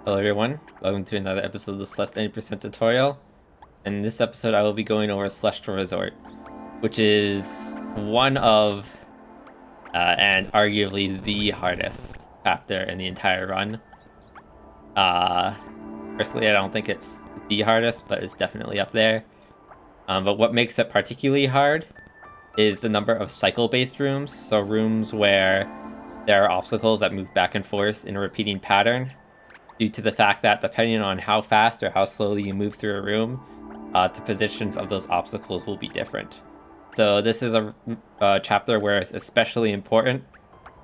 Hello everyone, welcome to another episode of the Celeste 90% tutorial. In this episode I will be going over Celestial Resort, which is one of, and arguably the hardest chapter in the entire run. Personally I don't think it's the hardest, but it's definitely up there. But what makes it particularly hard is the number of cycle-based rooms, so rooms where there are obstacles that move back and forth in a repeating pattern, due to the fact that depending on how fast or how slowly you move through a room, the positions of those obstacles will be different. So this is a chapter where it's especially important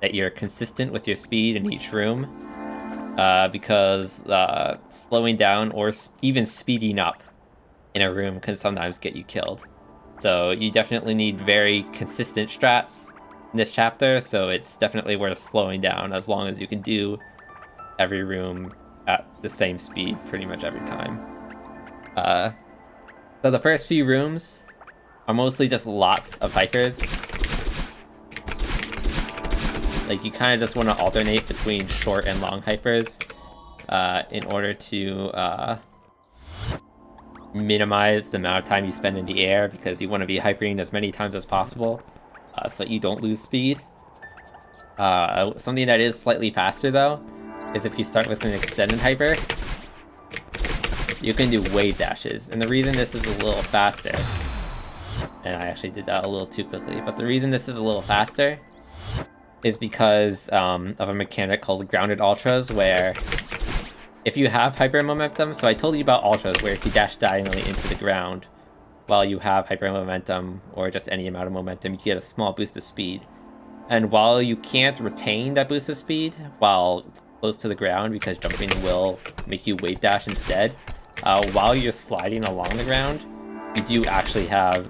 that you're consistent with your speed in each room, because slowing down or even speeding up in a room can sometimes get you killed. So you definitely need very consistent strats in this chapter, so it's definitely worth slowing down as long as you can do every room at the same speed pretty much every time. So the first few rooms are mostly just lots of hypers. Like, you kind of just want to alternate between short and long hypers in order to minimize the amount of time you spend in the air, because you want to be hypering as many times as possible so that you don't lose speed. Something that is slightly faster though is if you start with an extended hyper, you can do wave dashes. And the reason this is a little faster, and I actually did that a little too quickly, but the reason this is a little faster is because of a mechanic called grounded ultras, where if you have hyper momentum, so I told you about ultras where if you dash diagonally into the ground while you have hyper momentum or just any amount of momentum, you get a small boost of speed. And while you can't retain that boost of speed while close to the ground, because jumping will make you wave dash instead, while you're sliding along the ground, you do actually have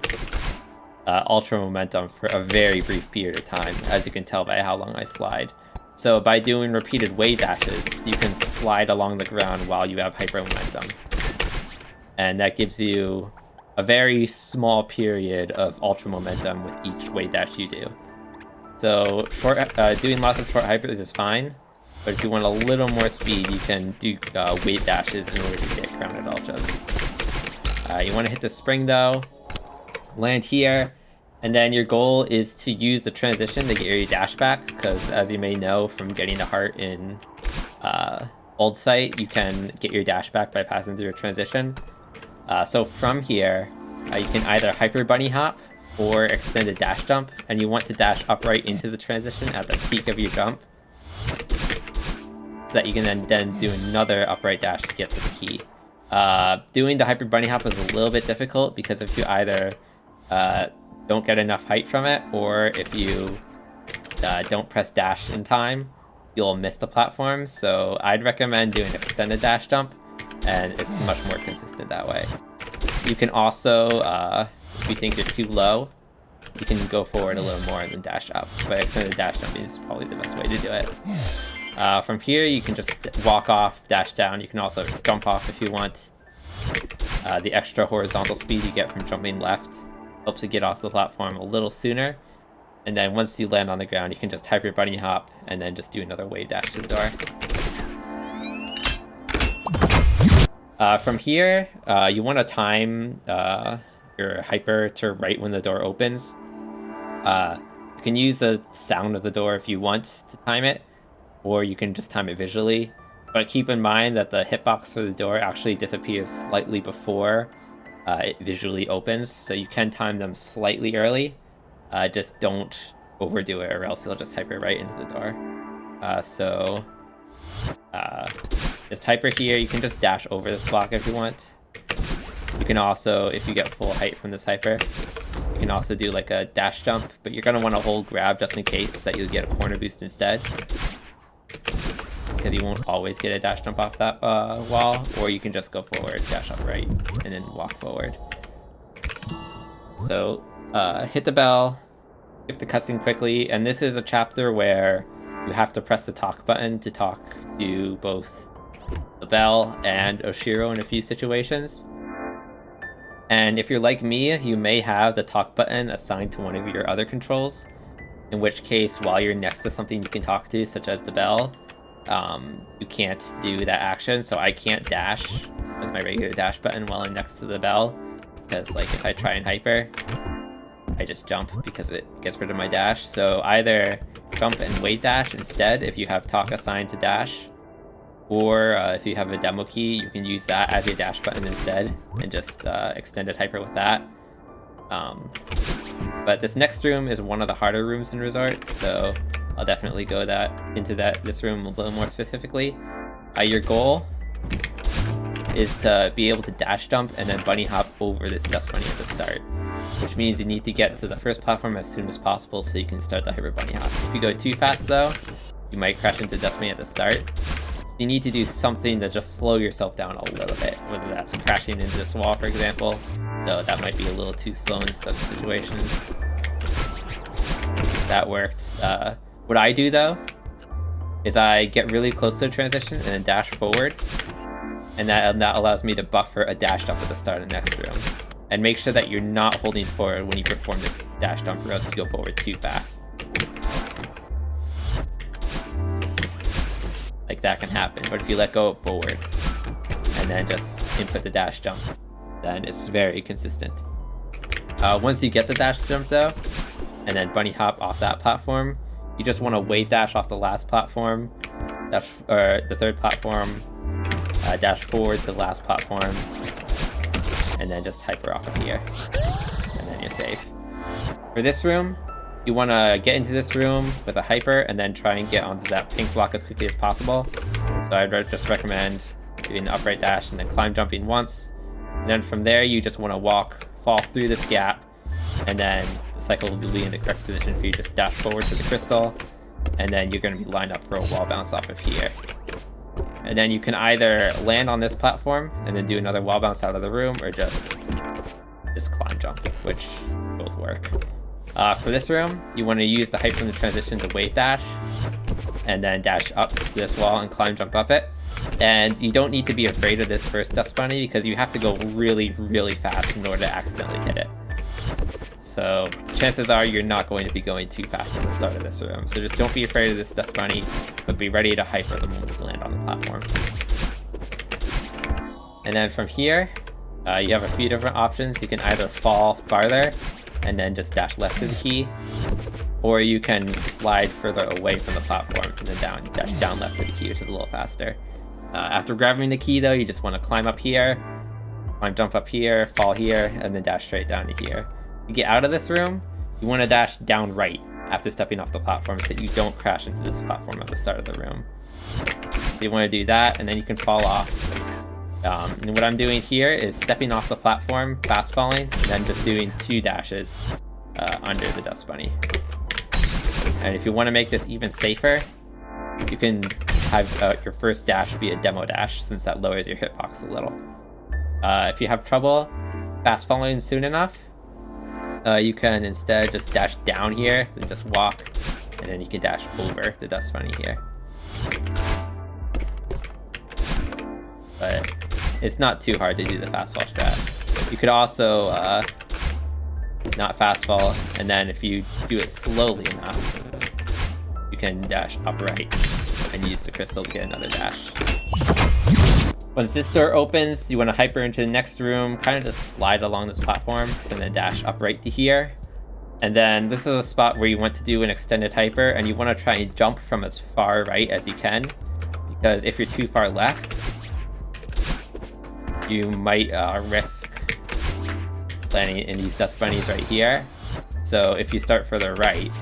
ultra momentum for a very brief period of time, as you can tell by how long I slide. So by doing repeated wave dashes, you can slide along the ground while you have hyper momentum. And that gives you a very small period of ultra momentum with each wave dash you do. So doing lots of short hypers is fine, but if you want a little more speed, you can do wave dashes in order to get grounded ultras. You want to hit the spring though, land here, and then your goal is to use the transition to get your dash back, because as you may know from getting the heart in Old Site, you can get your dash back by passing through a transition. So from here, you can either hyper bunny hop or extended dash jump, and you want to dash upright into the transition at the peak of your jump, so that you can then do another upright dash to get to the key. Doing the hyper bunny hop is a little bit difficult, because if you either don't get enough height from it, or if you don't press dash in time, you'll miss the platform. So I'd recommend doing extended dash jump, and it's much more consistent that way. You can also, if you think you're too low, you can go forward a little more and then dash up, but extended dash jump is probably the best way to do it. From here, you can just walk off, dash down. You can also jump off if you want. The extra horizontal speed you get from jumping left helps you get off the platform a little sooner. And then once you land on the ground, you can just hyper bunny hop and then just do another wave dash to the door. From here, you want to time your hyper to right when the door opens. You can use the sound of the door if you want to time it, or you can just time it visually. But keep in mind that the hitbox for the door actually disappears slightly before it visually opens, so you can time them slightly early. Just don't overdo it, or else you'll just hyper right into the door. Just hyper here. You can just dash over this block if you want. You can also, if you get full height from this hyper, you can also do like a dash jump, but you're going to want to hold grab just in case that you'll get a corner boost instead, because you won't always get a dash jump off that wall. Or you can just go forward, dash upright, and then walk forward. So hit the bell, skip the cutscene quickly, and this is a chapter where you have to press the talk button to talk to both the bell and Oshiro in a few situations. And if you're like me, you may have the talk button assigned to one of your other controls, in which case while you're next to something you can talk to, such as the bell, you can't do that action, so I can't dash with my regular dash button while I'm next to the bell, because like if I try and hyper, I just jump because it gets rid of my dash. So either jump and wave dash instead if you have talk assigned to dash, or if you have a demo key, you can use that as your dash button instead and just extended hyper with that. But this next room is one of the harder rooms in Resort, so I'll definitely go into this room a little more specifically. Your goal is to be able to dash jump and then bunny hop over this dust bunny at the start, which means you need to get to the first platform as soon as possible so you can start the hyper bunny hop. If you go too fast though, you might crash into dust bunny at the start. So you need to do something to just slow yourself down a little bit, whether that's crashing into this wall, for example. So that might be a little too slow in such situations. That worked. What I do though is I get really close to a transition and then dash forward, and that allows me to buffer a dash jump at the start of the next room. And make sure that you're not holding forward when you perform this dash jump, or else you go forward too fast. Like that can happen, but if you let go of forward and then just input the dash jump, then it's very consistent. Once you get the dash jump though, and then bunny hop off that platform, you just want to wave dash off the last platform, or the third platform, dash forward to the last platform, and then just hyper off of here, and then you're safe. For this room, you want to get into this room with a hyper and then try and get onto that pink block as quickly as possible. So I'd just recommend doing the upright dash and then climb jumping once, and then from there you just want to fall through this gap, and then the cycle will be in the correct position for you. Just dash forward to the crystal, and then you're going to be lined up for a wall bounce off of here. And then you can either land on this platform and then do another wall bounce out of the room, or just climb jump, which both work. For this room, you want to use the height from the transition to wave dash, and then dash up this wall and climb jump up it. And you don't need to be afraid of this first dust bunny, because you have to go really, really fast in order to accidentally hit it. So chances are you're not going to be going too fast at the start of this room. So just don't be afraid of this dust bunny, but be ready to hyper the moment you land on the platform. And then from here, you have a few different options. You can either fall farther and then just dash left to the key, or you can slide further away from the platform and then dash down left to the key, which is a little faster. After grabbing the key though, you just want to climb up here, climb jump up here, fall here, and then dash straight down to here. To get out of this room, you want to dash down right after stepping off the platform so that you don't crash into this platform at the start of the room. So you want to do that, and then you can fall off. And what I'm doing here is stepping off the platform, fast falling, and then just doing 2 dashes under the dust bunny. And if you want to make this even safer, you can have your first dash be a demo dash, since that lowers your hitbox a little. If you have trouble fast falling soon enough, you can instead just dash down here and just walk, and then you can dash over the dust bunny here. But it's not too hard to do the fast fall strat. You could also not fast fall, and then if you do it slowly enough, you can dash upright and use the crystal to get another dash. Once this door opens, you want to hyper into the next room, kind of just slide along this platform, and then dash upright to here. And then this is a spot where you want to do an extended hyper, and you want to try and jump from as far right as you can, because if you're too far left, you might risk landing in these dust bunnies right here. So if you start further right,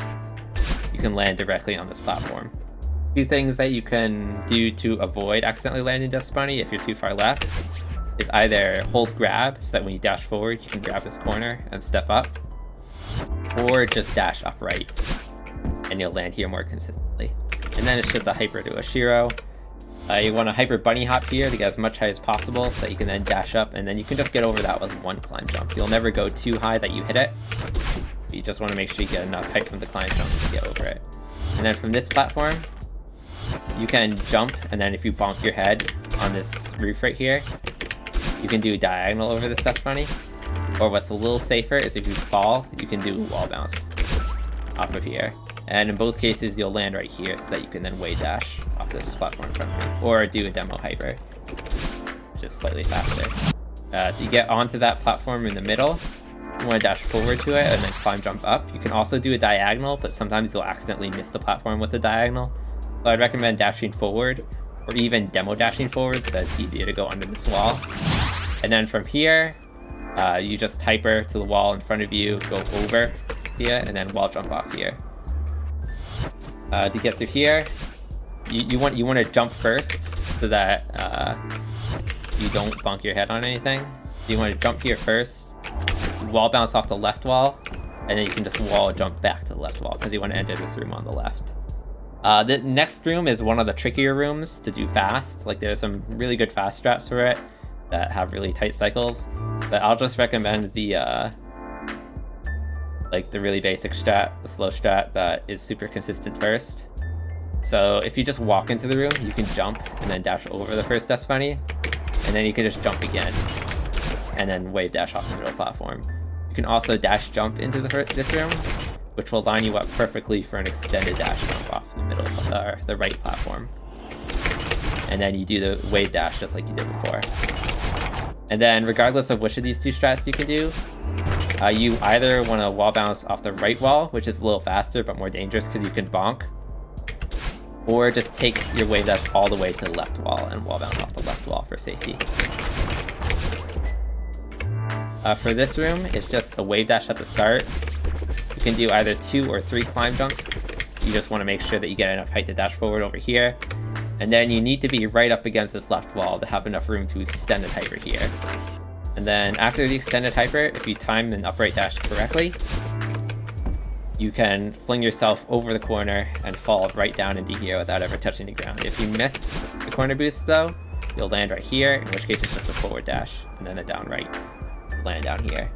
you can land directly on this platform. 2 things that you can do to avoid accidentally landing dust bunny if you're too far left is either hold grab, so that when you dash forward you can grab this corner and step up, or just dash upright and you'll land here more consistently. And then it's just a hyper to Oshiro. You want to hyper bunny hop here to get as much height as possible, so that you can then dash up, and then you can just get over that with 1 climb jump. You'll never go too high that you hit it. You just want to make sure you get enough height from the climb jump to get over it. And then from this platform, you can jump, and then if you bonk your head on this roof right here, you can do a diagonal over this dust bunny. Or what's a little safer is if you fall, you can do a wall bounce off of here. And in both cases, you'll land right here so that you can then wave dash off this platform from me, or do a demo hyper, which is slightly faster. To get onto that platform in the middle, you want to dash forward to it and then climb jump up. You can also do a diagonal, but sometimes you'll accidentally miss the platform with a diagonal. So I'd recommend dashing forward, or even demo dashing forward, so it's easier to go under this wall. And then from here, you just hyper to the wall in front of you, go over here, and then wall jump off here. To get through here, you want to jump first so that you don't bonk your head on anything. You want to jump here first, wall bounce off the left wall, and then you can just wall jump back to the left wall because you want to enter this room on the left. The next room is one of the trickier rooms to do fast. Like, there's some really good fast strats for it that have really tight cycles, but I'll just recommend the like the really basic strat, the slow strat that is super consistent first. So if you just walk into the room, you can jump and then dash over the first Dust Bunny, and then you can just jump again and then wave dash off the middle platform. You can also dash jump into this room, which will line you up perfectly for an extended dash jump off the middle, the right platform. And then you do the wave dash just like you did before. And then regardless of which of these two strats you can do, you either want to wall bounce off the right wall, which is a little faster but more dangerous because you can bonk, or just take your wave dash all the way to the left wall and wall bounce off the left wall for safety. For this room, it's just a wave dash at the start. You can do either 2 or 3 climb jumps. You just want to make sure that you get enough height to dash forward over here. And then you need to be right up against this left wall to have enough room to extend the hyper here. And then after the extended hyper, if you time an upright dash correctly, you can fling yourself over the corner and fall right down into here without ever touching the ground. If you miss the corner boost though, you'll land right here, in which case it's just a forward dash, and then a down right, land down here.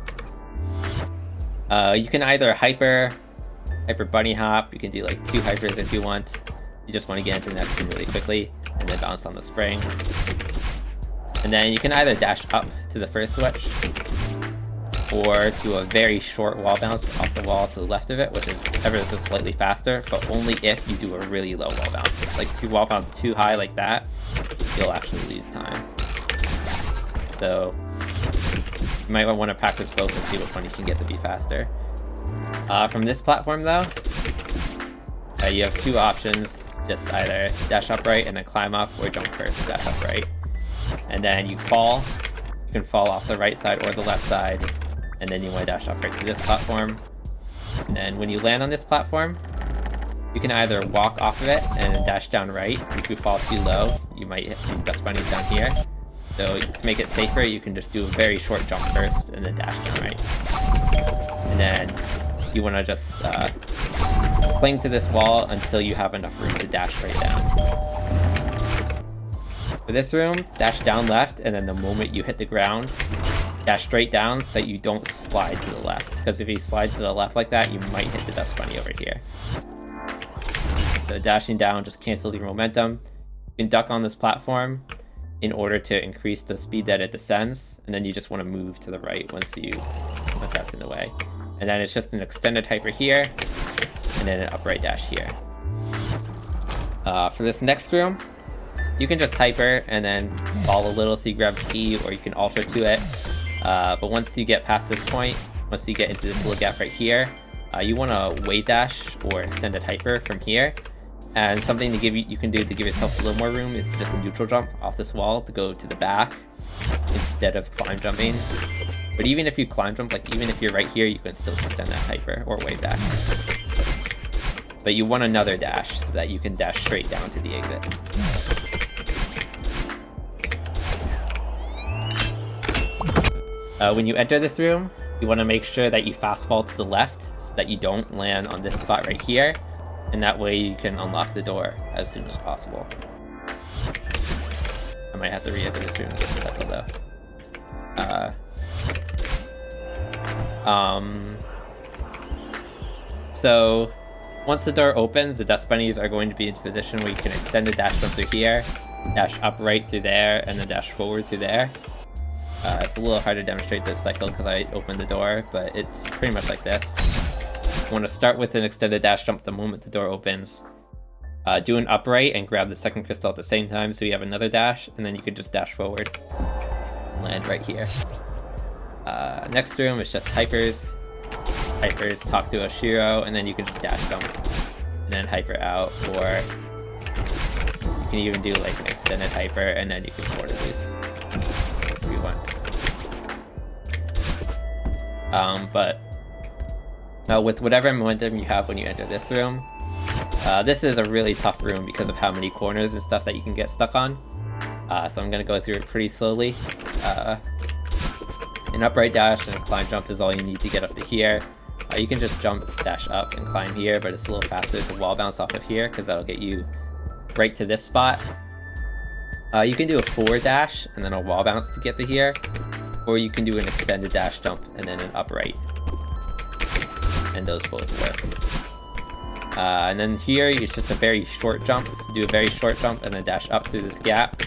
You can either hyper bunny hop, you can do like 2 hypers if you want. You just want to get into the next room really quickly, and then bounce on the spring. And then you can either dash up to the first switch, or do a very short wall bounce off the wall to the left of it, which is ever so slightly faster, but only if you do a really low wall bounce. Like, if you wall bounce too high like that, you'll actually lose time. So you might want to practice both and see which one you can get to be faster. From this platform though, you have 2 options. Just either dash upright and then climb up, or jump first, dash upright. And then you fall. You can fall off the right side or the left side, and then you want to dash upright to this platform. And then when you land on this platform, you can either walk off of it and dash down right. If you fall too low, you might hit these dust bunnies down here. So to make it safer, you can just do a very short jump first and then dash down right. And then you want to just cling to this wall until you have enough room to dash right down. For this room, dash down left, and then the moment you hit the ground, dash straight down so that you don't slide to the left. Because if you slide to the left like that, you might hit the dust bunny over here. So dashing down just cancels your momentum. You can duck on this platform in order to increase the speed that it descends, and then you just want to move to the right once that's in the way. And then it's just an extended hyper here, and then an upright dash here. For this next room, you can just hyper and then fall a little so you grab the key, or you can alter to it. But once you get past this point, once you get into this little gap right here, you want to wave dash or extended hyper from here. And something to you can do to give yourself a little more room is just a neutral jump off this wall to go to the back instead of climb jumping. But even if you climb jump, like even if you're right here, you can still extend that hyper or wave dash. But you want another dash so that you can dash straight down to the exit. When you enter this room, you want to make sure that you fast fall to the left so that you don't land on this spot right here, and that way you can unlock the door as soon as possible. I might have to re-enter this room to get the settle though. So once the door opens, the dust bunnies are going to be in a position where you can extend the dash jump through here, dash upright through there, and then dash forward through there. It's a little hard to demonstrate this cycle because I opened the door, but it's pretty much like this. You want to start with an extended dash jump the moment the door opens. Do an upright and grab the second crystal at the same time so you have another dash, and then you can just dash forward and land right here. Next room is just hypers. Hypers, talk to Oshiro, and then you can just dash jump and then hyper out, or you can even do like an extended hyper and then you can forward loose if you want. But with whatever momentum you have when you enter this room, this is a really tough room because of how many corners and stuff that you can get stuck on. So I'm going to go through it pretty slowly. An upright dash and a climb jump is all you need to get up to here. You can just jump, dash up, and climb here, but it's a little faster to wall bounce off of here because that'll get you right to this spot. You can do a forward dash and then a wall bounce to get to here, or you can do an extended dash jump and then an upright. And those both work. And then here it's just a very short jump. So do a very short jump and then dash up through this gap.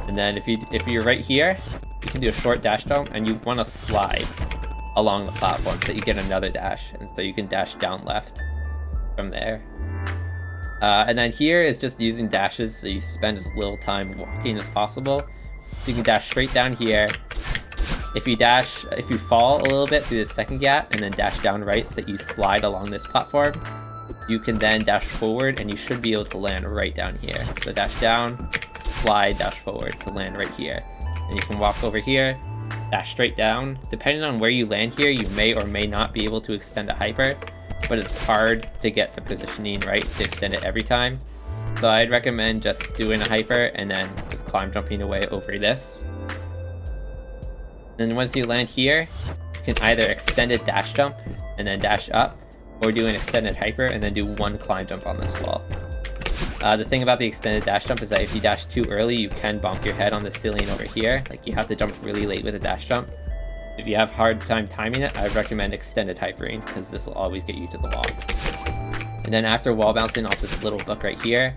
And then if you're right here, you can do a short dash jump and you want to slide along the platform so you get another dash, and so you can dash down left from there. And then here is just using dashes so you spend as little time walking as possible. So you can dash straight down here. If you fall a little bit through the second gap and then dash down right so that you slide along this platform, you can then dash forward and you should be able to land right down here. So dash down, slide, dash forward to land right here. And you can walk over here, dash straight down. Depending on where you land here, you may or may not be able to extend a hyper, but it's hard to get the positioning right to extend it every time. So I'd recommend just doing a hyper and then just climb jumping away over this. Then once you land here, you can either extended dash jump and then dash up, or do an extended hyper and then do one climb jump on this wall. The thing about the extended dash jump is that if you dash too early, you can bonk your head on the ceiling over here. Like, you have to jump really late with a dash jump. If you have a hard time timing it, I would recommend extended hypering, because this will always get you to the wall. And then after wall bouncing off this little book right here,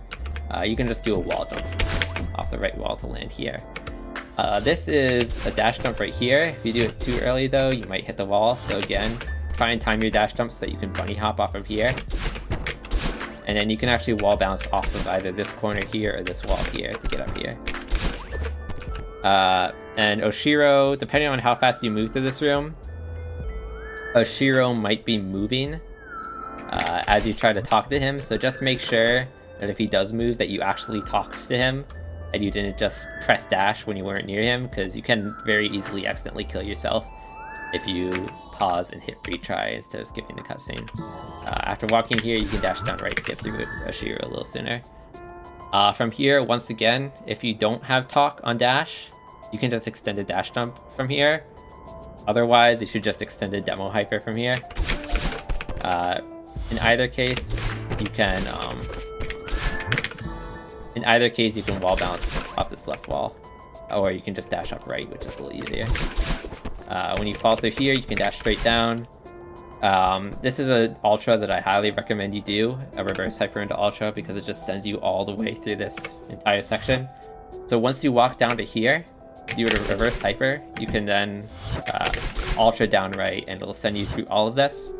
you can just do a wall jump off the right wall to land here. This is a dash jump right here. If you do it too early though, you might hit the wall. So again, try and time your dash jumps so that you can bunny hop off of here. And then you can actually wall bounce off of either this corner here or this wall here to get up here. And Oshiro, depending on how fast you move through this room, Oshiro might be moving as you try to talk to him. So just make sure that if he does move, that you actually talked to him and you didn't just press dash when you weren't near him, because you can very easily accidentally kill yourself if you pause and hit retry instead of skipping the cutscene. After walking here, you can dash down right to get through Oshiro a little sooner. From here, once again, if you don't have talk on dash, you can just extend a dash jump from here. Otherwise, you should just extend a demo hyper from here. In either case, you can wall bounce off this left wall, or you can just dash up right, which is a little easier. When you fall through here, you can dash straight down. This is an ultra that I highly recommend you do, a reverse hyper into ultra, because it just sends you all the way through this entire section. So once you walk down to here, do a reverse hyper, you can then ultra down right, and it'll send you through all of this.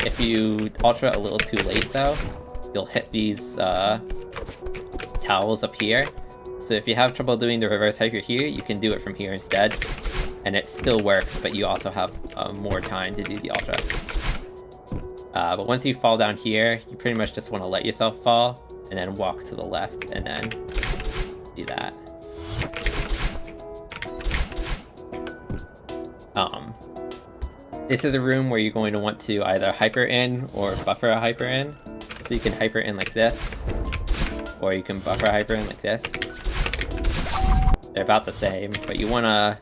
If you ultra a little too late though, you'll hit these towels up here. So if you have trouble doing the reverse hyper here, you can do it from here instead, and it still works, but you also have more time to do the ultra. But once you fall down here, you pretty much just want to let yourself fall and then walk to the left and then do that. This is a room where you're going to want to either hyper in or buffer a hyper in. So you can hyper in like this, or you can buffer a hyper in like this. They're about the same, but you want to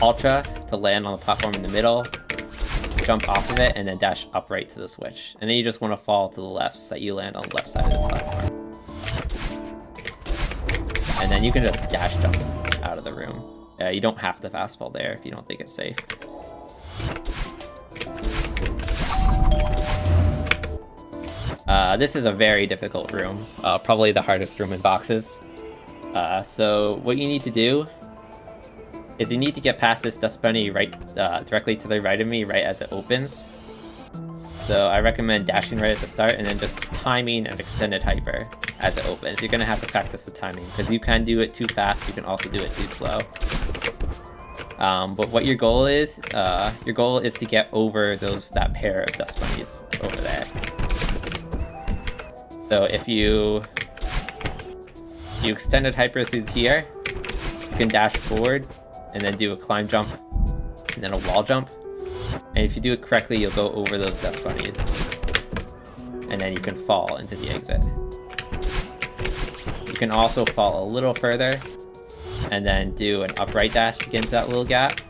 ultra to land on the platform in the middle, jump off of it, and then dash upright to the switch. And then you just want to fall to the left so that you land on the left side of this platform. And then you can just dash jump out of the room. You don't have to fast fall there if you don't think it's safe. This is a very difficult room, probably the hardest room in boxes. So what you need to do is you need to get past this dust bunny right directly to the right of me right as it opens. So I recommend dashing right at the start and then just timing an extended hyper as it opens. You're gonna have to practice the timing because you can do it too fast, you can also do it too slow. But what your goal is to get over that pair of dust bunnies over there. So if you extended hyper through here, you can dash forward and then do a climb jump and then a wall jump. And if you do it correctly, you'll go over those dust bunnies. And then you can fall into the exit. You can also fall a little further and then do an upright dash to get into that little gap.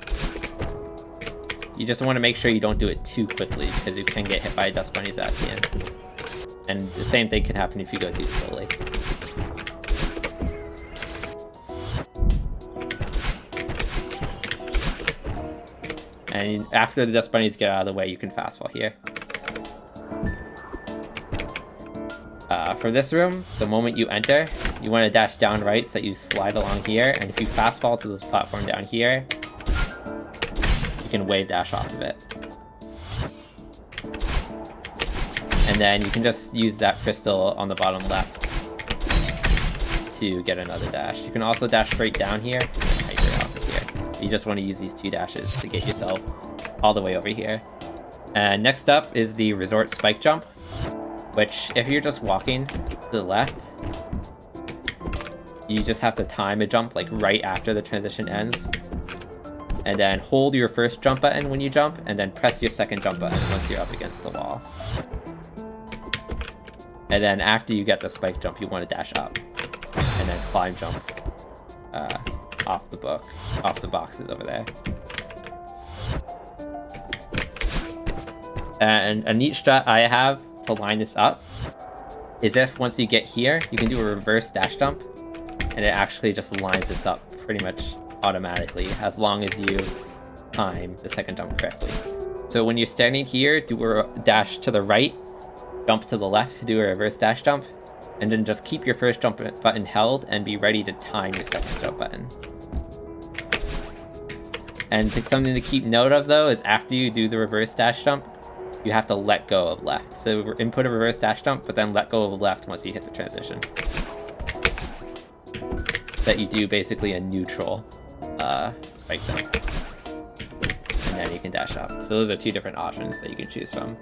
You just want to make sure you don't do it too quickly because you can get hit by dust bunnies at the end. And the same thing can happen if you go too slowly. And after the dust bunnies get out of the way, you can fast fall here. For this room, the moment you enter, you want to dash down right so that you slide along here. And if you fast fall to this platform down here, you can wave dash off of it. And then you can just use that crystal on the bottom left to get another dash. You can also dash straight down here and hyper off of here. You just want to use these 2 dashes to get yourself all the way over here. And next up is the resort spike jump, which if you're just walking to the left, you just have to time a jump like right after the transition ends. And then hold your first jump button when you jump, and then press your second jump button once you're up against the wall. And then after you get the spike jump, you want to dash up and then climb jump off the boxes over there. And a neat strat I have to line this up is if once you get here, you can do a reverse dash jump, and it actually just lines this up pretty much automatically as long as you time the second jump correctly. So when you're standing here, do a dash to the right, jump to the left, do a reverse dash jump, and then just keep your first jump button held and be ready to time your second jump button. And something to keep note of though is after you do the reverse dash jump, you have to let go of left. So input a reverse dash jump, but then let go of left once you hit the transition. So that you do basically a neutral spike jump. And then you can dash up. So those are 2 different options that you can choose from.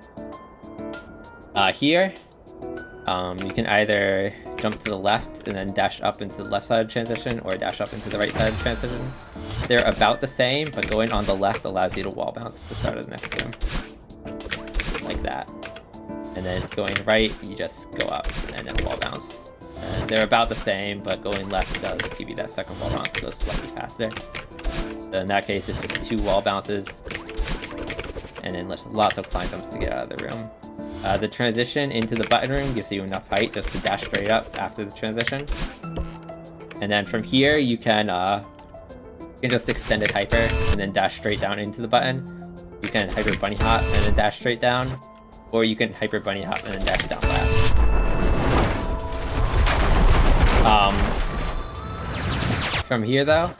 Here, you can either jump to the left and then dash up into the left side of transition, or dash up into the right side of transition. They're about the same, but going on the left allows you to wall bounce at the start of the next room. Like that. And then going right, you just go up and then wall bounce. And they're about the same, but going left does give you that second wall bounce that goes slightly faster. So in that case, it's just 2 wall bounces, and then lots of climb jumps to get out of the room. The transition into the button room gives you enough height just to dash straight up after the transition. And then from here, you can just extend it hyper and then dash straight down into the button. You can hyper bunny hop and then dash straight down, or you can hyper bunny hop and then dash down left. From here though,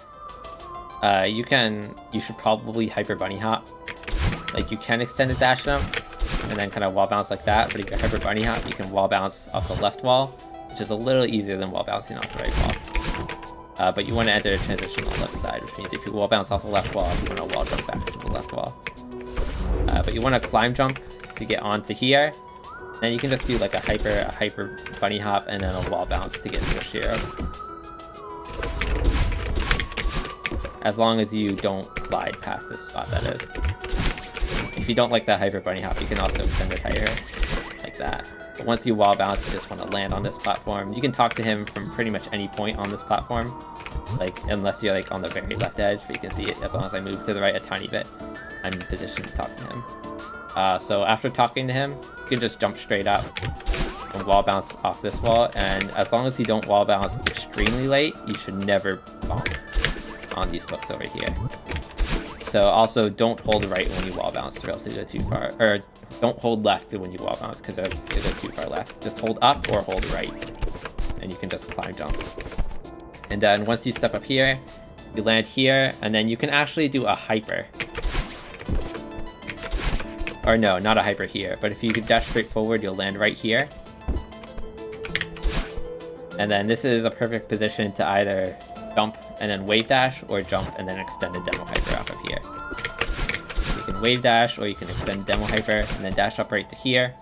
you should probably hyper bunny hop. Like you can extend a dash jump and then kind of wall bounce like that, but if you hyper bunny hop, you can wall bounce off the left wall, which is a little easier than wall bouncing off the right wall. But you want to enter a transition on the left side, which means if you wall bounce off the left wall, you want to wall jump back to the left wall. But you want to climb jump to get onto here. Then you can just do like a hyper bunny hop and then a wall bounce to get to Oshiro. As long as you don't glide past this spot, that is. If you don't like that hyper bunny hop, you can also extend it higher, like that. But once you wall bounce, you just want to land on this platform. You can talk to him from pretty much any point on this platform, like unless you're like on the very left edge, but you can see it as long as I move to the right a tiny bit, I'm in position to talk to him. So after talking to him, you can just jump straight up and wall bounce off this wall, and as long as you don't wall bounce extremely late, you should never bonk on these books over here. So also don't hold right when you wall bounce or else you go too far, or don't hold left when you wall bounce because else you go too far left. Just hold up or hold right and you can just climb jump. And then once you step up here, you land here, and then you can actually do a hyper. or no, not a hyper here, but if you could dash straight forward, you'll land right here. And then this is a perfect position to either jump and then wave dash, or jump and then extend a demo hyper off of here. You can wave dash, or you can extend demo hyper and then dash up right to here.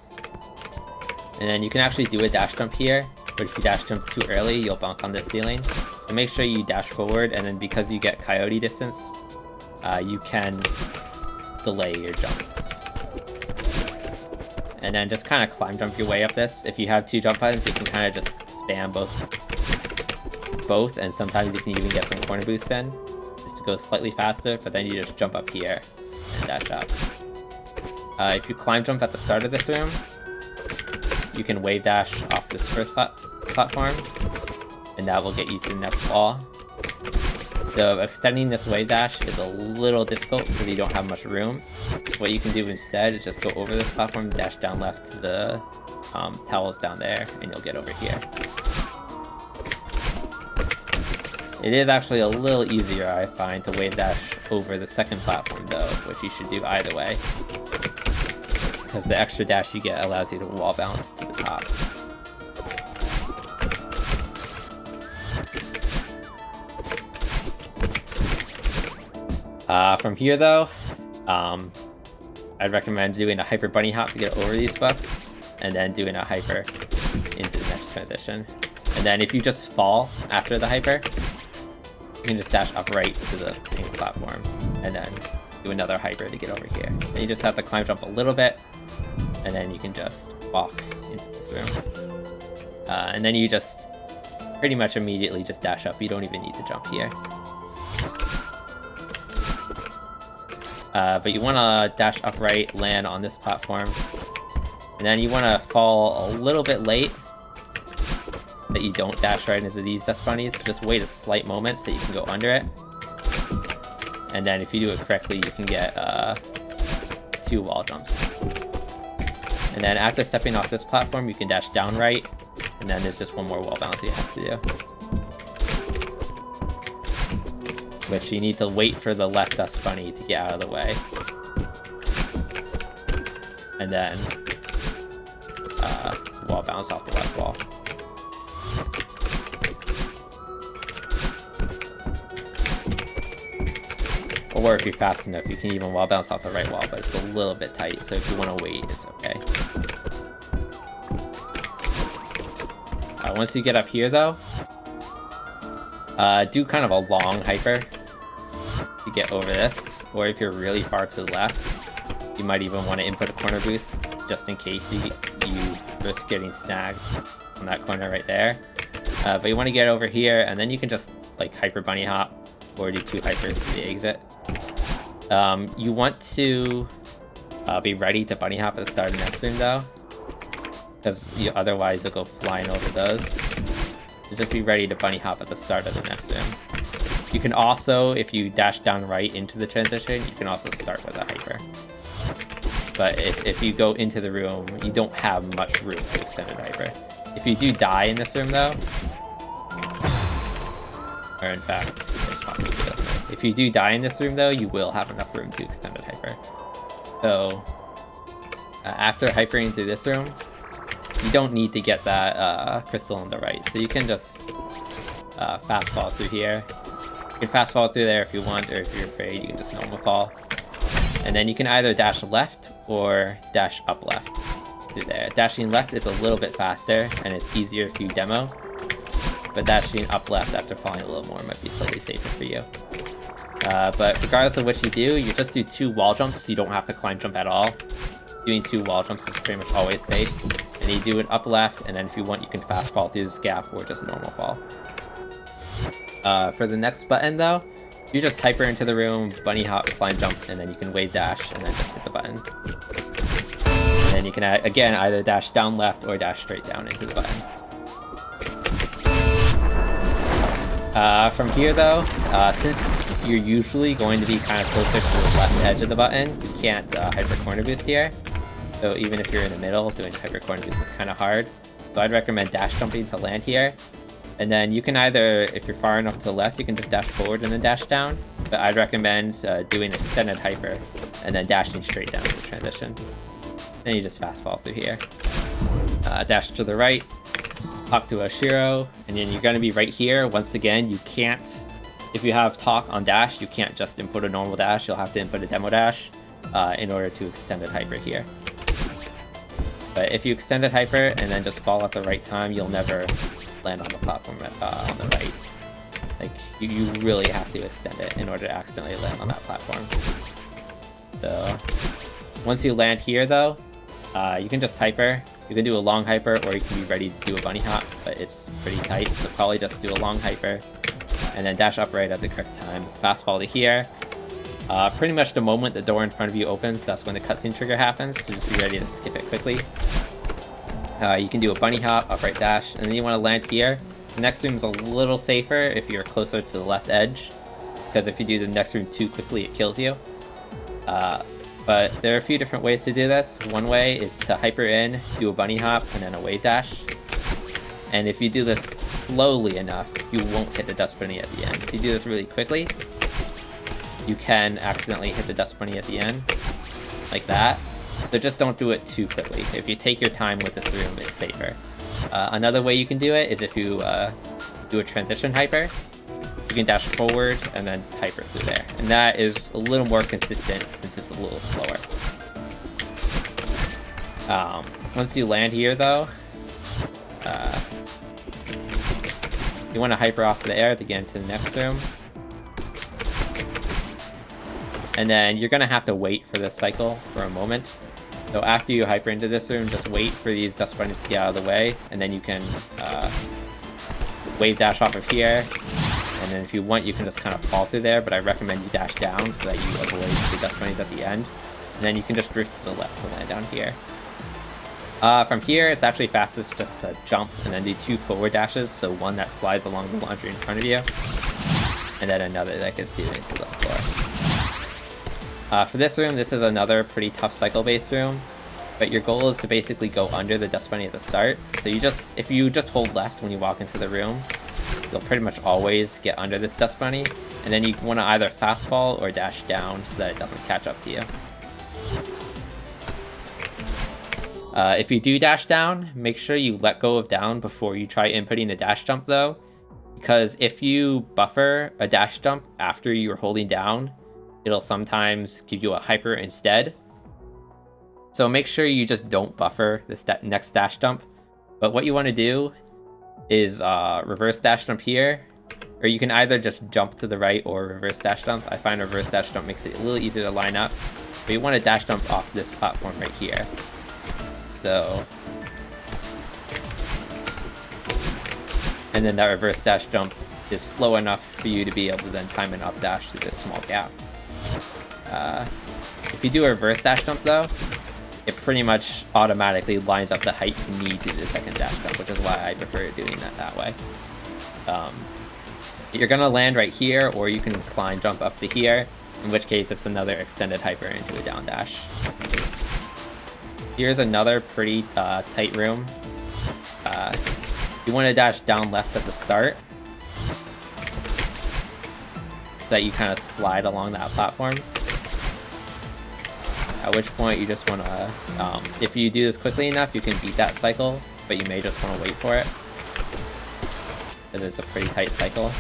And then you can actually do a dash jump here, but if you dash jump too early, you'll bonk on this ceiling. So make sure you dash forward, and then because you get coyote distance, you can delay your jump. And then just kind of climb jump your way up this. If you have two jump buttons, you can kind of just spam both, and sometimes you can even get some corner boosts in, just to go slightly faster, but then you just jump up here and dash up. If you climb jump at the start of this room, you can wave dash off this first platform, and that will get you to the next wall. So extending this wave dash is a little difficult because you don't have much room. So what you can do instead is just go over this platform, dash down left to the towels down there, and you'll get over here. It is actually a little easier, I find, to wave dash over the second platform though, which you should do either way, because the extra dash you get allows you to wall bounce to the top. From here though, I'd recommend doing a hyper bunny hop to get over these buffs, and then doing a hyper into the next transition. And then if you just fall after the hyper, you can just dash up right to the pink platform, and then do another hyper to get over here. And you just have to climb jump a little bit, and then you can just walk into this room. And then you just pretty much immediately just dash up. You don't even need to jump here. But you want to dash upright, land on this platform, and then you want to fall a little bit late so that you don't dash right into these dust bunnies. Just wait a slight moment so you can go under it, and then if you do it correctly, you can get 2 wall jumps. And then after stepping off this platform, you can dash down right, and then there's just one more wall bounce you have to do, which you need to wait for the left dust bunny to get out of the way. And then wall bounce off the left wall. Or if you're fast enough, you can even wall bounce off the right wall, but it's a little bit tight, so if you want to wait, it's okay. Once you get up here though, do kind of a long hyper to get over this, or if you're really far to the left, you might even want to input a corner boost just in case you risk getting snagged on that corner right there. But you want to get over here, and then you can just like hyper bunny hop or do 2 hypers to the exit. You want to be ready to bunny hop at the start of the next room though, because otherwise you'll go flying over those. So just be ready to bunny hop at the start of the next room. You can also, if you dash down right into the transition, you can also start with a hyper. But if you go into the room, you don't have much room to extend a hyper. If you do die in this room though, or in fact, it's possible it doesn't work. If you do die in this room though, you will have enough room to extend a hyper. So after hypering through this room, you don't need to get that crystal on the right, so you can just fast fall through here. You can fast fall through there if you want, or if you're afraid, you can just normal fall. And then you can either dash left or dash up left through there. Dashing left is a little bit faster, and it's easier if you demo, but dashing up left after falling a little more might be slightly safer for you. But regardless of what you do, you just do 2 wall jumps, so you don't have to climb jump at all. Doing 2 wall jumps is pretty much always safe. And you do an up left, and then if you want, you can fast fall through this gap or just normal fall. For the next button though, you just hyper into the room, bunny hop, climb jump, and then you can wave dash, and then just hit the button. And then you can, again, either dash down left or dash straight down into the button. From here though, since you're usually going to be kind of closer to the left edge of the button, you can't hyper corner boost here. So even if you're in the middle, doing hyper corner boost is kind of hard. So I'd recommend dash jumping to land here. And then you can either, if you're far enough to the left, you can just dash forward and then dash down. but I'd recommend doing extended hyper and then dashing straight down to the transition. Then you just fast fall through here. Dash to the right, talk to Oshiro, and then you're going to be right here. Once again, you can't, if you have talk on dash, you can't just input a normal dash, you'll have to input a demo dash in order to extended hyper here. But if you extended hyper and then just fall at the right time, you'll never land on the platform on the right. Like, you really have to extend it in order to accidentally land on that platform. So, once you land here though, you can just hyper. You can do a long hyper, or you can be ready to do a bunny hop, but it's pretty tight, so probably just do a long hyper, and then dash up right at the correct time. Fast fall to here. Pretty much the moment the door in front of you opens, that's when the cutscene trigger happens, so just be ready to skip it quickly. You can do a bunny hop, upright dash, and then you want to land here. The next room is a little safer if you're closer to the left edge, because if you do the next room too quickly, it kills you. But there are a few different ways to do this. One way is to hyper in, do a bunny hop, and then a wave dash. And if you do this slowly enough, you won't hit the dust bunny at the end. If you do this really quickly, you can accidentally hit the dust bunny at the end, like that. So just don't do it too quickly. If you take your time with this room, it's safer. Another way you can do it is if you do a transition hyper. You can dash forward and then hyper through there. And that is a little more consistent since it's a little slower. Once you land here though, you want to hyper off the air to get into the next room. And then you're going to have to wait for this cycle for a moment. So after you hyper into this room, just wait for these dust bunnies to get out of the way, and then you can wave dash off of here. And then if you want, you can just kind of fall through there, but I recommend you dash down so that you avoid the dust bunnies at the end. And then you can just drift to the left to land down here. From here, it's actually fastest just to jump and then do 2 forward dashes, so one that slides along the laundry in front of you, and then another that gets you into the floor. For this room, this is another pretty tough cycle-based room, but your goal is to basically go under the dust bunny at the start. So if you just hold left when you walk into the room, you'll pretty much always get under this dust bunny, and then you want to either fast fall or dash down so that it doesn't catch up to you. If you do dash down, make sure you let go of down before you try inputting the dash jump though, because if you buffer a dash jump after you're holding down, it'll sometimes give you a hyper instead. So make sure you just don't buffer this next dash jump. But what you want to do is reverse dash jump here, or you can either just jump to the right or reverse dash jump. I find reverse dash jump makes it a little easier to line up, but you want to dash jump off this platform right here. So, and then that reverse dash jump is slow enough for you to be able to then time an up dash through this small gap. If you do a reverse dash jump though, it pretty much automatically lines up the height you need to do the second dash jump, which is why I prefer doing that way. You're gonna land right here, or you can climb jump up to here, in which case it's another extended hyper into a down dash. Here's another pretty tight room. You want to dash down left at the start, so that you kind of slide along that platform. At which point you just want to, if you do this quickly enough, you can beat that cycle, but you may just want to wait for it, because it's a pretty tight cycle.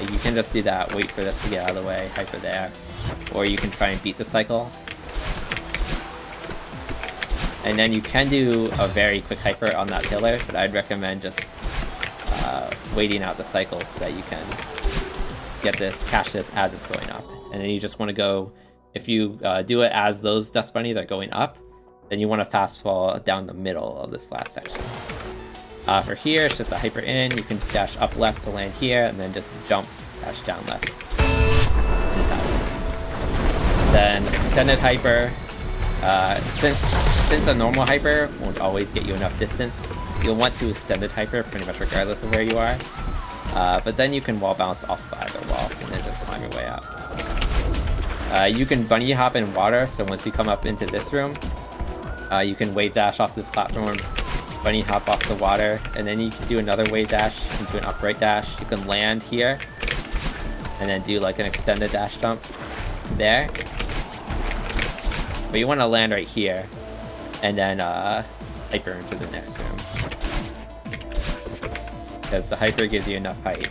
You can just do that, wait for this to get out of the way, hyper there, or you can try and beat the cycle. And then you can do a very quick hyper on that pillar, but I'd recommend just waiting out the cycle so that you can get this, catch this as it's going up. And then you just want to go, if you do it as those dust bunnies are going up, then you want to fast fall down the middle of this last section. For here, it's just a hyper in, you can dash up left to land here, and then just jump, dash down left. Then extended hyper. Since a normal hyper won't always get you enough distance, you'll want to extended hyper pretty much regardless of where you are. But then you can wall bounce off of either wall and then just climb your way up. You can bunny hop in water, so once you come up into this room, you can wave dash off this platform, bunny hop off the water, and then you can do another wave dash into an upright dash. You can land here, and then do like an extended dash jump there. But you want to land right here, and then hyper into the next room. Because the hyper gives you enough height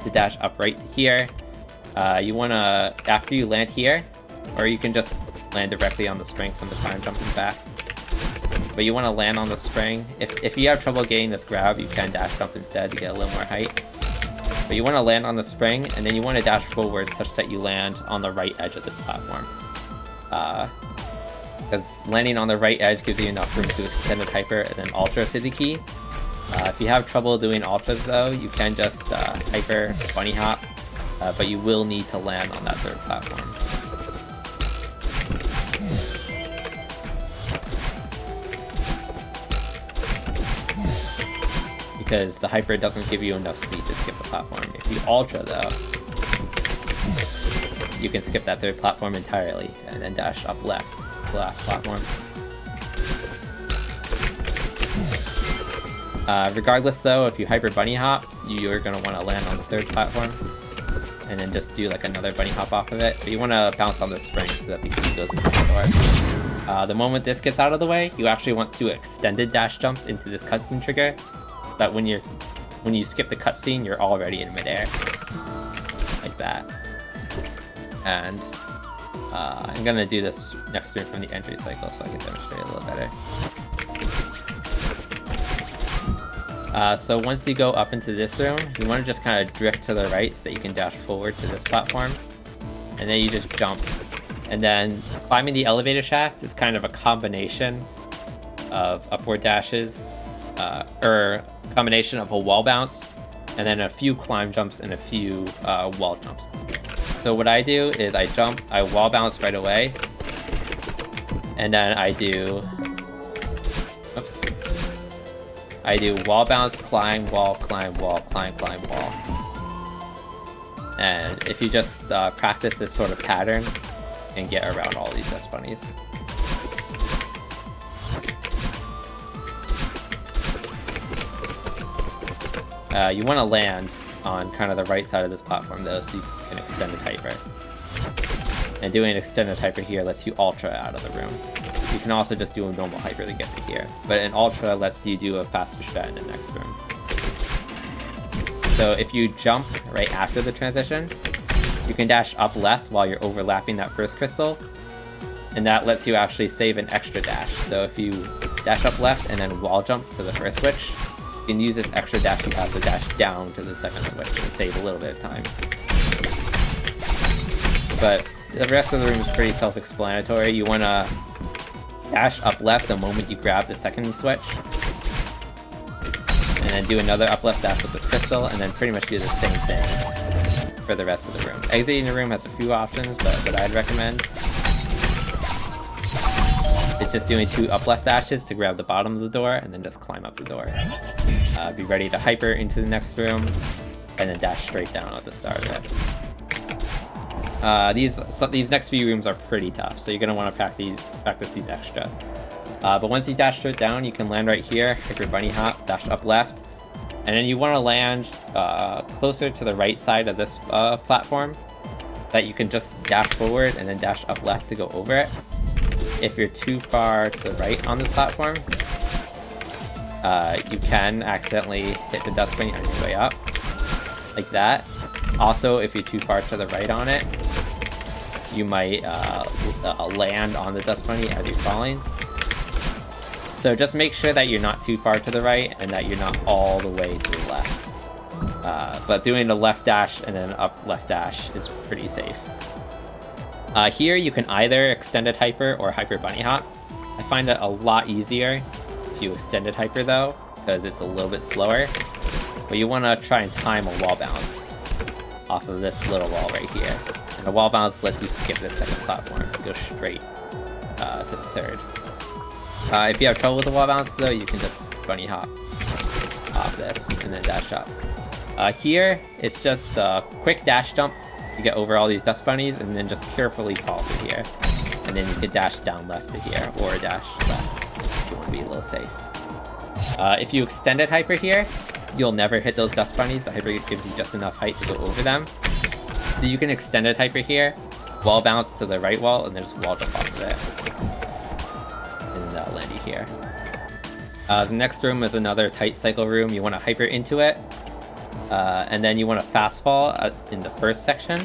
to dash up right here. You want to, after you land here, or you can just land directly on the spring from the time jumping back. But you want to land on the spring. If you have trouble getting this grab, you can dash jump instead to get a little more height. But you want to land on the spring, and then you want to dash forward such that you land on the right edge of this platform. Because landing on the right edge gives you enough room to extended hyper and then ultra to the key. If you have trouble doing ultras though, you can just hyper, bunny hop, but you will need to land on that third platform. Because the hyper doesn't give you enough speed to skip the platform. If you ultra though, you can skip that third platform entirely and then dash up left to the last platform. Regardless though, if you hyper bunny hop, you're going to want to land on the third platform and then just do like another bunny hop off of it. But you want to bounce on the spring so that the key goes into the door. The moment this gets out of the way, you actually want to extended dash jump into this cutscene trigger. That when you skip the cutscene, you're already in midair, like that. And I'm gonna do this next room from the entry cycle so I can demonstrate a little better. So once you go up into this room, you want to just kind of drift to the right so that you can dash forward to this platform, and then you just jump. And then climbing the elevator shaft is kind of a combination of upward dashes, or combination of a wall bounce, and then a few climb jumps and a few wall jumps. So what I do is I jump, I wall bounce right away, and then I do wall bounce, climb, wall, climb, wall, climb, climb, wall. And if you just practice this sort of pattern, you can get around all these dust bunnies. You want to land on kind of the right side of this platform though, so you can extended hyper. And doing an extended hyper here lets you ultra out of the room. You can also just do a normal hyper to get to here, but an ultra lets you do a faster strat in the next room. So if you jump right after the transition, you can dash up left while you're overlapping that first crystal, and that lets you actually save an extra dash. So if you dash up left and then wall jump to the first switch, you can use this extra dash you have to dash down to the second switch and save a little bit of time. But the rest of the room is pretty self-explanatory. You want to dash up left the moment you grab the second switch, and then do another up left dash with this crystal, and then pretty much do the same thing for the rest of the room. Exiting the room has a few options, but what I'd recommend is just doing 2 up left dashes to grab the bottom of the door, and then just climb up the door. Be ready to hyper into the next room, and then dash straight down at the start of it. These next few rooms are pretty tough, so you're going to want to practice these extra. But once you dash straight down, you can land right here, hyper bunny hop, dash up left, and then you want to land closer to the right side of this platform, that you can just dash forward and then dash up left to go over it. If you're too far to the right on this platform, you can accidentally hit the dust bunny on your way up, like that. Also, if you're too far to the right on it, you might land on the dust bunny as you're falling. So just make sure that you're not too far to the right and that you're not all the way to the left. But doing the left dash and then up left dash is pretty safe. Here you can either extended hyper or hyper bunny hop. I find it a lot easier if you extended hyper though, because it's a little bit slower. But you want to try and time a wall bounce off of this little wall right here. And the wall bounce lets you skip the second platform and go straight to the third. If you have trouble with the wall bounce though, you can just bunny hop off this and then dash up. Here, it's just a quick dash jump to get over all these dust bunnies, and then just carefully fall through here. And then you can dash down left to here, or dash left if you want to be a little safe. If you extended hyper here, you'll never hit those dust bunnies. The hyper gives you just enough height to go over them. So you can extended hyper here, wall bounce to the right wall, and then just wall jump off of it. And that'll land you here. The next room is another tight cycle room. You want to hyper into it, and then you want to fast fall in the first section.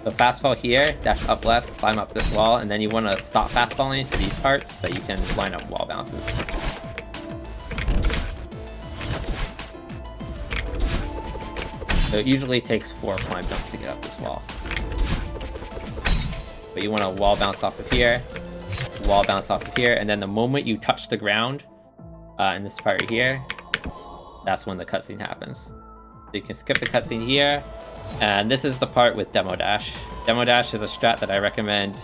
So fast fall here, dash up left, climb up this wall, and then you want to stop fast falling for these parts so that you can line up wall bounces. So it usually takes 4 climb jumps to get up this wall. But you want to wall bounce off of here, wall bounce off of here, and then the moment you touch the ground, in this part here, that's when the cutscene happens. So you can skip the cutscene here, and this is the part with Demo Dash. Demo Dash is a strat that I recommend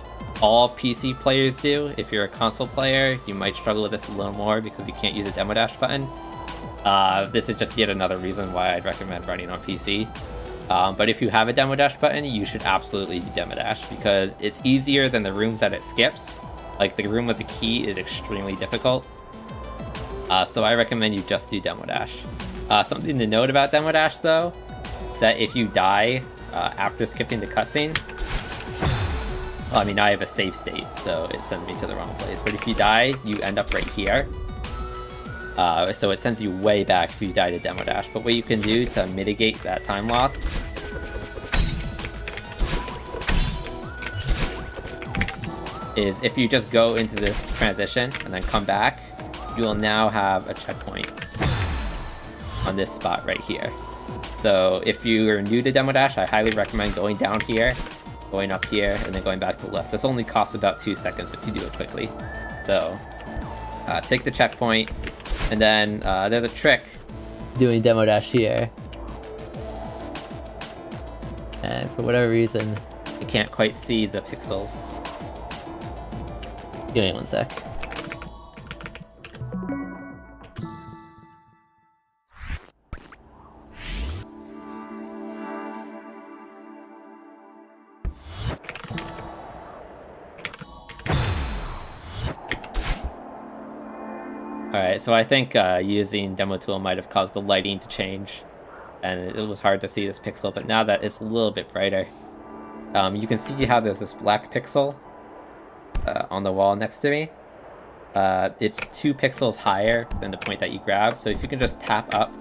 all PC players do. If you're a console player, you might struggle with this a little more because you can't use a Demo Dash button. This is just yet another reason why I'd recommend running on PC. But if you have a Demo Dash button, you should absolutely do Demo Dash because it's easier than the rooms that it skips. Like the room with the key is extremely difficult. So I recommend you just do Demo Dash. Something to note about Demo Dash though, is that if you die after skipping the cutscene, well, I mean, I have a save state, so it sends me to the wrong place. But if you die, you end up right here. So it sends you way back if you die to Demo Dash. But what you can do to mitigate that time loss is if you just go into this transition and then come back, you will now have a checkpoint on this spot right here. So if you're new to Demo Dash, I highly recommend going down here, going up here, and then going back to the left. This only costs about 2 seconds if you do it quickly. So take the checkpoint, and then there's a trick doing Demo Dash here. And for whatever reason, you can't quite see the pixels. Give me 1 sec. Alright, so I think using Demo Tool might have caused the lighting to change, and it was hard to see this pixel, but now that it's a little bit brighter, you can see how there's this black pixel on the wall next to me. It's 2 pixels higher than the point that you grabbed, so if you can just tap up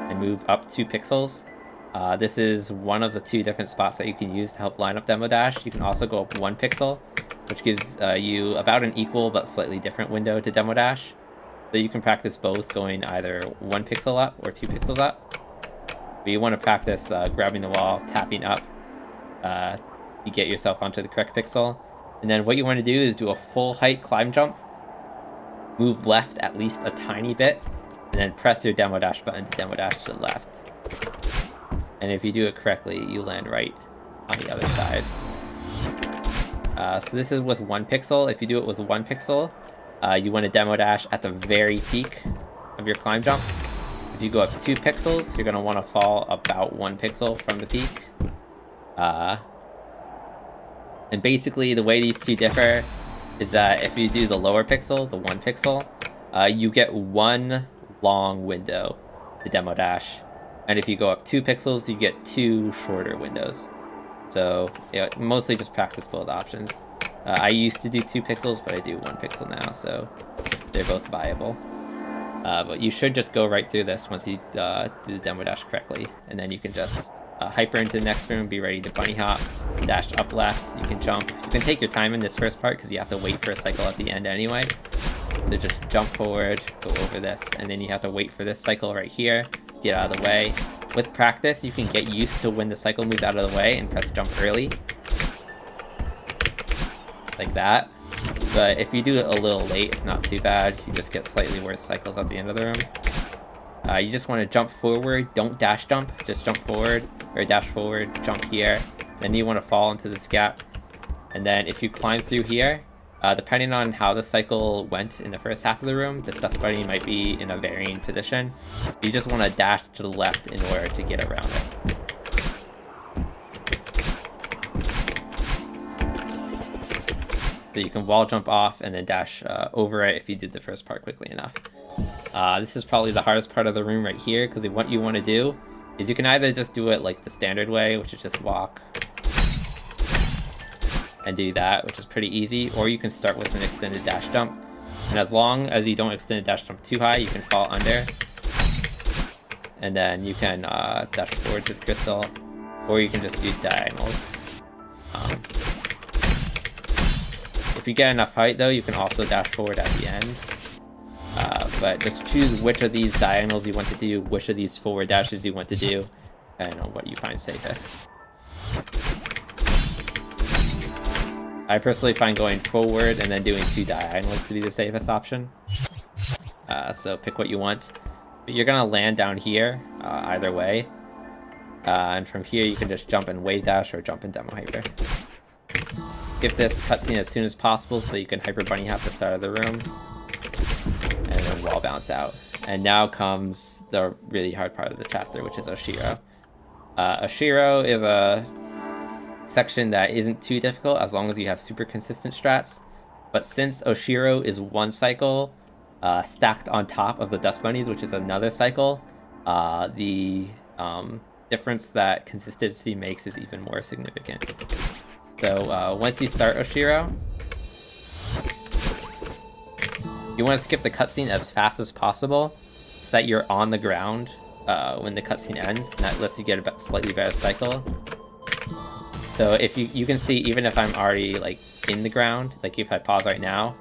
and move up 2 pixels, this is one of the 2 different spots that you can use to help line up Demo Dash. You can also go up 1 pixel, which gives you about an equal but slightly different window to Demo Dash. So you can practice both, going either 1 pixel up or 2 pixels up. But you want to practice grabbing the wall, tapping up, you get yourself onto the correct pixel. And then what you want to do is do a full height climb jump, move left at least a tiny bit, and then press your Demo Dash button to Demo Dash to the left. And if you do it correctly, you land right on the other side. So this is with 1 pixel. If you do it with 1 pixel, you want to Demo Dash at the very peak of your climb jump. If you go up 2 pixels, you're going to want to fall about 1 pixel from the peak. And basically the way these 2 differ is that if you do the lower pixel, the 1 pixel, you get 1 long window to Demo Dash. And if you go up 2 pixels, you get 2 shorter windows. So mostly just practice both options. I used to do 2 pixels, but I do 1 pixel now, so they're both viable. But you should just go right through this once you do the Demo Dash correctly, and then you can just hyper into the next room, be ready to bunny hop, dash up left, you can jump. You can take your time in this first part because you have to wait for a cycle at the end anyway. So just jump forward, go over this, and then you have to wait for this cycle right here, get out of the way. With practice, you can get used to when the cycle moves out of the way and press jump early. Like that. But if you do it a little late, it's not too bad. You just get slightly worse cycles at the end of the room. You just want to jump forward, don't dash jump, just jump forward, or dash forward, jump here. Then you want to fall into this gap. And then if you climb through here, depending on how the cycle went in the first half of the room, this dust bunny might be in a varying position. You just want to dash to the left in order to get around it. So you can wall jump off and then dash over it if you did the first part quickly enough. This is probably the hardest part of the room right here, because what you want to do is you can either just do it like the standard way, which is just walk and do that, which is pretty easy, or you can start with an extended dash jump. And as long as you don't extend a dash jump too high, you can fall under. And then you can dash forward to the crystal, or you can just do diagonals. If you get enough height though, you can also dash forward at the end. But just choose which of these diagonals you want to do, which of these forward dashes you want to do, and on what you find safest. I personally find going forward and then doing 2 diagonals to be the safest option. So pick what you want. But you're gonna land down here, either way. And from here you can just jump and wave dash or jump and demo hyper. Skip this cutscene as soon as possible so you can hyper bunny hop the start of the room. And then wall bounce out. And now comes the really hard part of the chapter, which is Oshiro. Oshiro is a section that isn't too difficult as long as you have super consistent strats. But since Oshiro is 1 cycle stacked on top of the dust bunnies, which is another cycle, the difference that consistency makes is even more significant. So once you start Oshiro, you want to skip the cutscene as fast as possible so that you're on the ground when the cutscene ends, and that lets you get a slightly better cycle. So if you can see, even if I'm already like in the ground, like if I pause right now,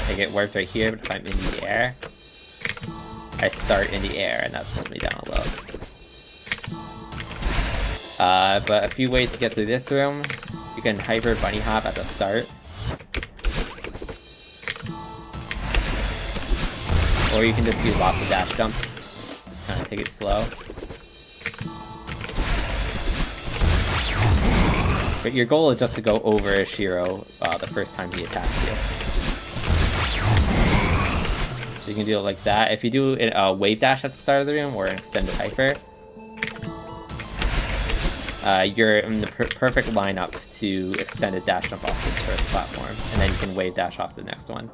I get warped right here, but if I'm in the air, I start in the air, and that slows me down low. But a few ways to get through this room. You can hyper bunny hop at the start. Or you can just do lots of dash jumps. Just kind of take it slow. But your goal is just to go over Oshiro the first time he attacks you. So you can do it like that. If you do a wave dash at the start of the room or an extended hyper, you're in the perfect lineup to extended dash jump off this first platform, and then you can wave dash off the next one.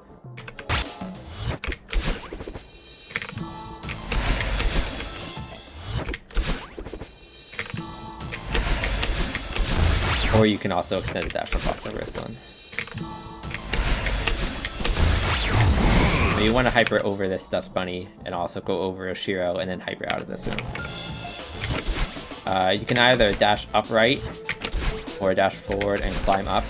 Or you can also extend the dash jump off the first one. But you want to hyper over this dust bunny and also go over Oshiro and then hyper out of this room. You can either dash upright or dash forward and climb up,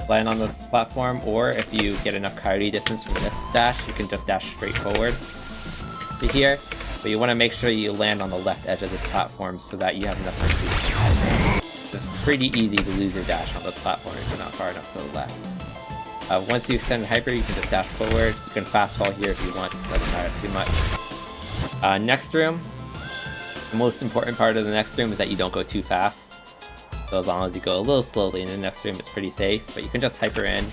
land on this platform, or if you get enough coyote distance from this dash, you can just dash straight forward to here. But you want to make sure you land on the left edge of this platform so that you have enough room to hyper. It's pretty easy to lose your dash on this platform if you're not far enough to the left. Once you extend hyper, you can just dash forward. You can fast fall here if you want, it doesn't matter too much. Next room. The most important part of the next room is that you don't go too fast. So as long as you go a little slowly in the next room, it's pretty safe. But you can just hyper in,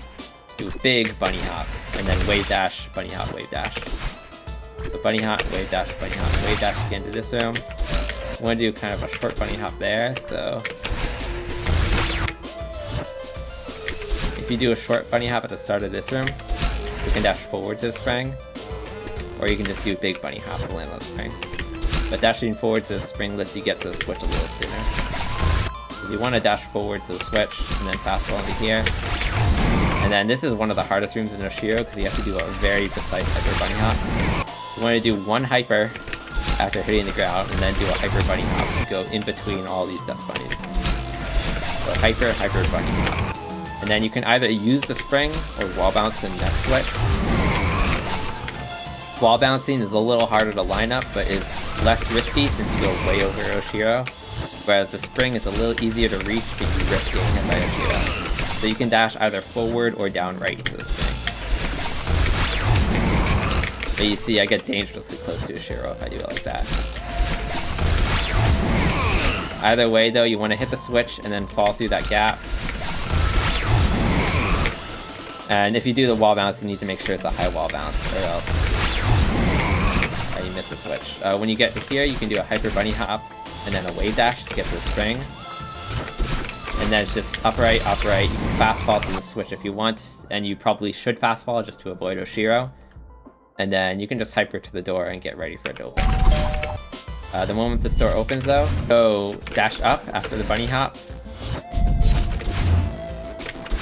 do a big bunny hop, and then wave dash, bunny hop, wave dash. So bunny hop, wave dash, bunny hop, wave dash again to this room. I want to do kind of a short bunny hop there, so if you do a short bunny hop at the start of this room, you can dash forward to the spring, or you can just do a big bunny hop to land on the spring. But dashing forward to the spring lets you get to the switch a little sooner. So you want to dash forward to the switch and then fast fall into here. And then this is one of the hardest rooms in Oshiro because you have to do a very precise hyper bunny hop. You want to do 1 hyper after hitting the ground and then do a hyper bunny hop and go in between all these dust bunnies. So hyper, hyper bunny hop. And then you can either use the spring or wall bounce in the next switch. Wall bouncing is a little harder to line up, but is less risky since you go way over Oshiro. Whereas the spring is a little easier to reach, but you risk getting hit by Oshiro. So you can dash either forward or down right into the spring. But you see, I get dangerously close to Oshiro if I do it like that. Either way though, you want to hit the switch and then fall through that gap. And if you do the wall bounce, you need to make sure it's a high wall bounce, or else you miss the switch. When you get to here, you can do a hyper bunny hop and then a wave dash to get to the spring. And then it's just upright, upright. You can fast fall to the switch if you want, and you probably should fast fall just to avoid Oshiro. And then you can just hyper to the door and get ready for it to open. The moment this door opens though, go dash up after the bunny hop.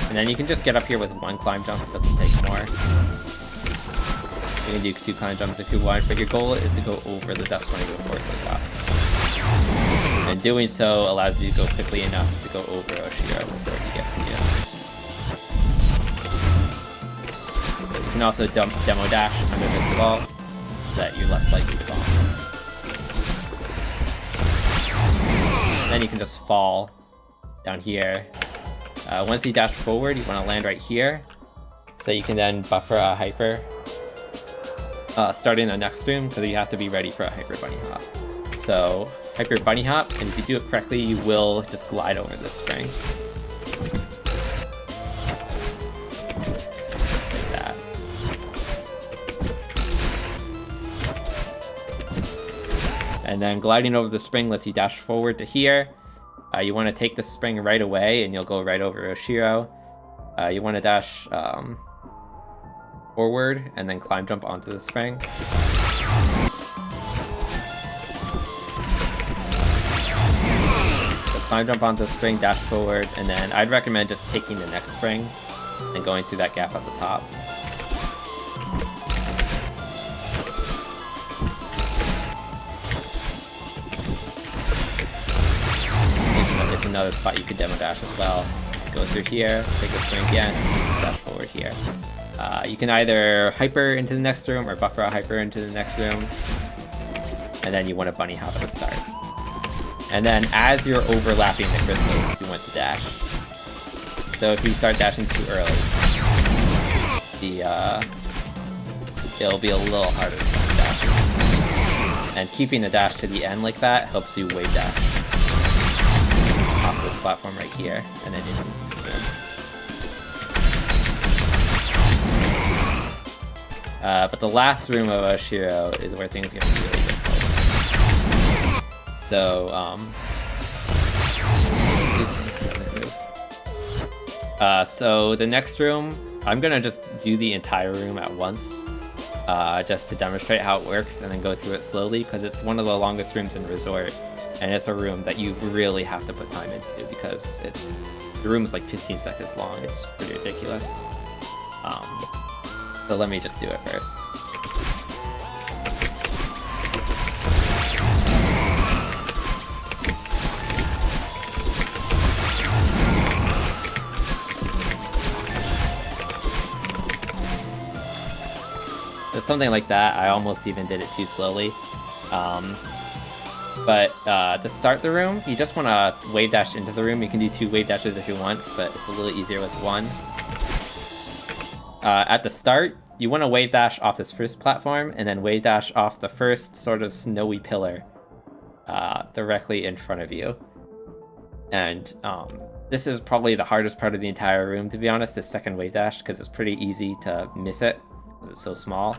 And then you can just get up here with one climb jump, it doesn't take more. You can do 2 climb jumps if you want, but your goal is to go over the dust bunny before it goes up. And doing so allows you to go quickly enough to go over Oshiro before he gets to you. You can also dump demo dash under this wall so that you're less likely to fall. And then you can just fall down here. Once you dash forward, you want to land right here, so you can then buffer a hyper starting the next room, because you have to be ready for a hyper bunny hop. So hyper bunny hop, and if you do it correctly, you will just glide over this spring. Like that. And then gliding over the spring lets you dash forward to here. You want to take the spring right away, and you'll go right over Oshiro. You want to dash forward, and then climb jump onto the spring. So climb jump onto the spring, dash forward, and then I'd recommend just taking the next spring and going through that gap at the top. There's another spot you could demo dash as well. Go through here, take the spring again, dash forward here. You can either hyper into the next room or buffer a hyper into the next room. And then you want to bunny hop at the start. And then as you're overlapping the crystals, you want to dash. So if you start dashing too early, it'll be a little harder to dash. And keeping the dash to the end like that helps you wave dash off this platform right here, and then into this room. But the last room of Oshiro is where things get really difficult. So the next room, I'm gonna just do the entire room at once, just to demonstrate how it works, and then go through it slowly, because it's one of the longest rooms in Resort, and it's a room that you really have to put time into, because the room is like 15 seconds long. It's pretty ridiculous. So let me just do it first. So something like that, I almost even did it too slowly. But to start the room, you just want to wave dash into the room. You can do 2 wave dashes if you want, but it's a little easier with 1. At the start, you want to wave dash off this first platform, and then wave dash off the first sort of snowy pillar directly in front of you. And this is probably the hardest part of the entire room, to be honest, the second wave dash, because it's pretty easy to miss it, because it's so small.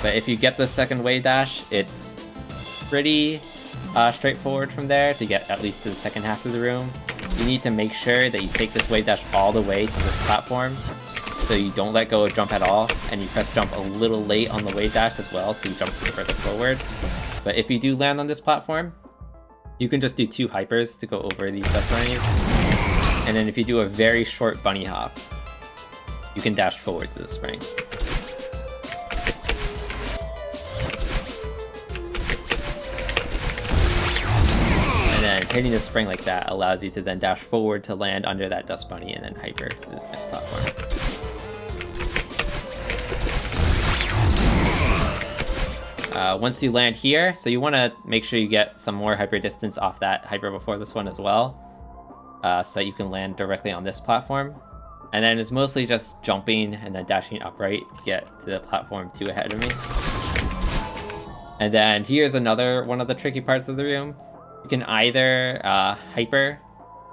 But if you get the second wave dash, it's pretty straightforward from there to get at least to the second half of the room. You need to make sure that you take this wave dash all the way to this platform, so you don't let go of jump at all, and you press jump a little late on the wave dash as well, so you jump further forward. But if you do land on this platform, you can just do 2 hypers to go over these dust bunnies, and then if you do a very short bunny hop, you can dash forward to the spring. And then hitting the spring like that allows you to then dash forward to land under that dust bunny and then hyper to this next platform. Once you land here, so you want to make sure you get some more hyper distance off that hyper before this one as well, so you can land directly on this platform. And then it's mostly just jumping and then dashing upright to get to the platform 2 ahead of me. And then here's another one of the tricky parts of the room. You can either hyper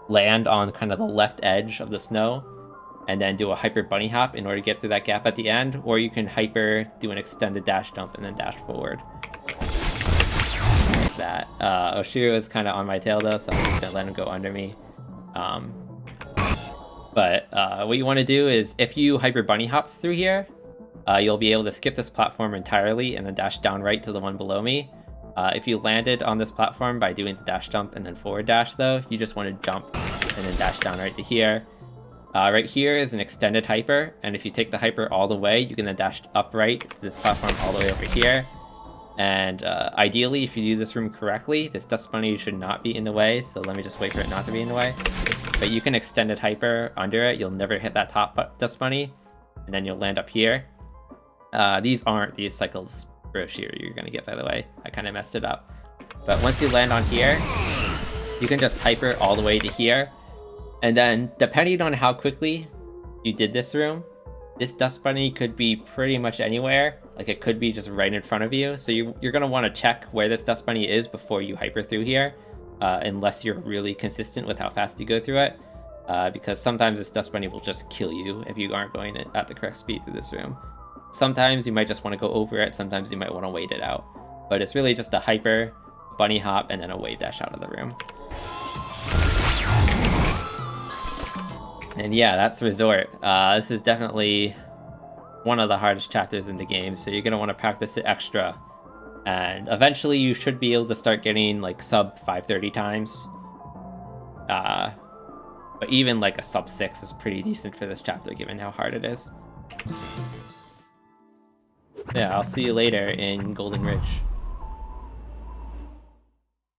land on kind of the left edge of the snow and then do a hyper bunny hop in order to get through that gap at the end, or you can hyper do an extended dash jump and then dash forward. Like that. Oshiro is kind of on my tail though, so I'm just gonna let him go under me. But what you want to do is, if you hyper bunny hop through here, you'll be able to skip this platform entirely and then dash down right to the one below me. If you landed on this platform by doing the dash jump and then forward dash though, you just want to jump and then dash down right to here. Right here is an extended hyper, and if you take the hyper all the way, you can then dash upright to this platform all the way over here. And ideally, if you do this room correctly, this dust bunny should not be in the way, so let me just wait for it not to be in the way. But you can extended hyper under it, you'll never hit that top dust bunny, and then you'll land up here. These aren't the cycles for Oshiro you're gonna get, by the way. I kind of messed it up. But once you land on here, you can just hyper all the way to here. And then, depending on how quickly you did this room, this dust bunny could be pretty much anywhere. Like, it could be just right in front of you. So you're going to want to check where this dust bunny is before you hyper through here, unless you're really consistent with how fast you go through it. Because sometimes this dust bunny will just kill you if you aren't going at the correct speed through this room. Sometimes you might just want to go over it, sometimes you might want to wait it out. But it's really just a hyper, bunny hop, and then a wave dash out of the room. And yeah, that's Resort. This is definitely one of the hardest chapters in the game, so you're going to want to practice it extra. And eventually you should be able to start getting like sub 530 times. But even like a sub 6 is pretty decent for this chapter given how hard it is. Yeah, I'll see you later in Golden Ridge.